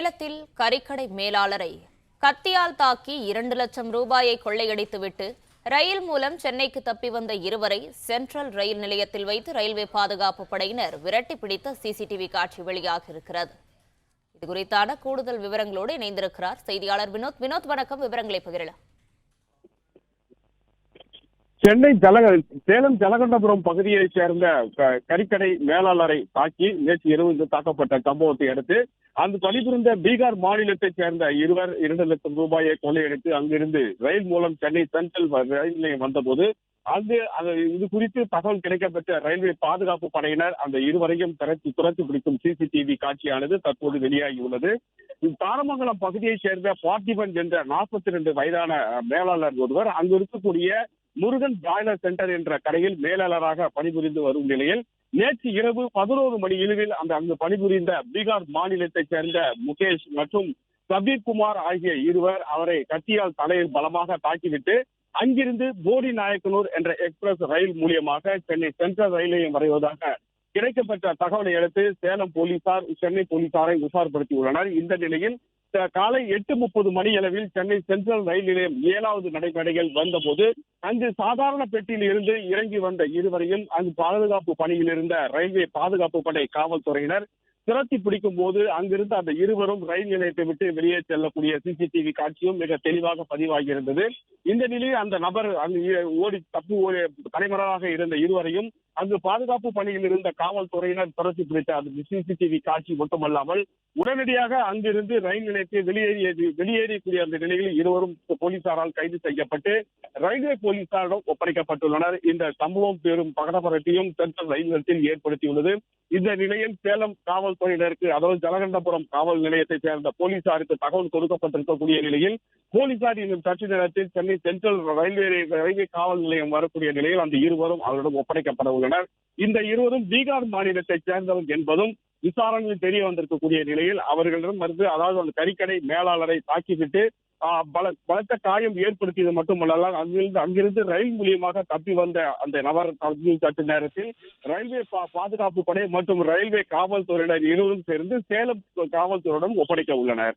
சேலத்தில் கறிக்கடை மேலாளரை கத்தியால் தாக்கி 2 லட்சம் ரூபாயை கொள்ளையடித்துவிட்டு ரயில் மூலம் சென்னைக்கு தப்பி வந்த இருவரை சென்ட்ரல் ரயில் நிலையத்தில் வைத்து ரயில்வே பாதுகாப்பு படையினர் விரட்டி பிடித்த சிசிடிவி காட்சி வெளியாகியிருக்கிறது. இதுகுறித்தான கூடுதல் விவரங்களோடு இணைந்திருக்கிறார் செய்தியாளர் வினோத். வினோத், வணக்கம். விவரங்களை பகிரலாம். சேலம் ஜலகண்டபுரம் பகுதியைச் சேர்ந்த கறிக்கடை மேலாளரை தாக்கி நேற்று இரவு தாக்கப்பட்ட சம்பவத்தை அடுத்து அங்கு பணிபுரிந்த பீகார் மாநிலத்தைச் சேர்ந்த இருவர் 2 லட்சம் ரூபாயை கொள்ளையடித்து அங்கிருந்து ரயில் மூலம் சென்னை சென்ட்ரல் ரயில் நிலையம் வந்தபோது இது குறித்து தகவல் கிடைக்கப்பெற்ற ரயில்வே பாதுகாப்பு படையினர் அந்த இருவரையும் துரத்தி பிடிக்கும் சிசிடிவி காட்சியானது தற்போது வெளியாகியுள்ளது. தாரமங்கலம் பகுதியைச் சேர்ந்த பார்த்திபன் என்ற 42 வயதான மேலாளர் ஒருவர் அங்கு இருக்கக்கூடிய முருகன் பிராய்லர் சென்டர் என்ற கடையில் மேலாளராக பணிபுரிந்து வரும் நிலையில் நேற்று இரவு 11 மணி அளவில் அங்கு பணிபுரிந்த பீகார் மாநிலத்தைச் சேர்ந்த முகேஷ் மற்றும் சபீர் குமார் ஆகிய இருவர் அவரை கத்தியால் தலையில் பலமாக தாக்கிவிட்டு அங்கிருந்து போடி நாயக்கனூர் என்ற எக்ஸ்பிரஸ் ரயில் மூலியமாக சென்னை சென்ட்ரல் ரயில் நிலையம் வரைவதாக கிடைக்கப்பட்ட தகவலை அடுத்து சேலம் போலீசார் சென்னை போலீசாரை உஷார்படுத்தியுள்ளனர். இந்த நிலையில் காலை 8:30 மணி அளவில் சென்னை சென்ட்ரல் ரயில் நிலையம் 7வது நடைமேடையில் வந்தபோது அங்கு சாதாரண பெட்டியில் இருந்து இறங்கி வந்த இருவரையும் அங்கு பாதுகாப்பு பணியில் இருந்த ரயில்வே பாதுகாப்பு படை காவல்துறையினர் துரத்தி பிடிக்கும் போது அங்கிருந்து அந்த இருவரும் ரயில் நிலையத்தை விட்டு வெளியே செல்லக்கூடிய சிசிடிவி காட்சியும் மிக தெளிவாக பதிவாகியிருந்தது. இந்த நிலையில் அந்த நபர் அங்கு தலைமறைவாக இருந்த இருவரையும் அங்கு பாதுகாப்பு பணியில் இருந்த காவல்துறையினர் துரத்தி பிடித்த அந்த சிசிடிவி காட்சி மட்டுமல்லாமல் உடனடியாக அங்கிருந்து ரயில் நிலையத்தை வெளியேறக்கூடிய அந்த நிலையில் இருவரும் போலீசாரால் கைது செய்யப்பட்டு ரயில்வே போலீசாரிடம் ஒப்படைக்கப்பட்டுள்ளனர். இந்த சம்பவம் பெரும் பகடபரத்தையும் சென்ட்ரல் ரயில் நிலையத்தில் ஏற்படுத்தியுள்ளது. இந்த நிலையில் சேலம் காவல்துறையினருக்கு, அதாவது ஜலகண்டபுரம் காவல் நிலையத்தைச் சேர்ந்த போலீசாருக்கு தகவல் கொடுக்கப்பட்டிருக்கக்கூடிய நிலையில் போலீசார் இன்னும் சற்று நேரத்தில் சென்னை சென்ட்ரல் ரயில்வே காவல் நிலையம் வரக்கூடிய நிலையில் அந்த இருவரும் அவரிடம் ஒப்படைக்கப்பட உள்ளனர். இந்த இருவரும் பீகார் மாநிலத்தைச் சேர்ந்தவர் என்பதும் விசாரணையில் தெரிய வந்திருக்கக்கூடிய நிலையில் அவர்களிடம் அதாவது அந்த கறிக்கடை மேலாளரை தாக்கிவிட்டு பலத்த காயம் ஏற்படுத்தியது மட்டுமல்லாமல் அங்கிருந்து ரயில் மூலியமாக தப்பி வந்த அந்த நபர் சற்று நேரத்தில் ரயில்வே பாதுகாப்பு படை மற்றும் ரயில்வே காவல்துறையினர் இருவரும் சேர்ந்து சேலம் காவல்துறையிடம் ஒப்படைக்க உள்ளனர்.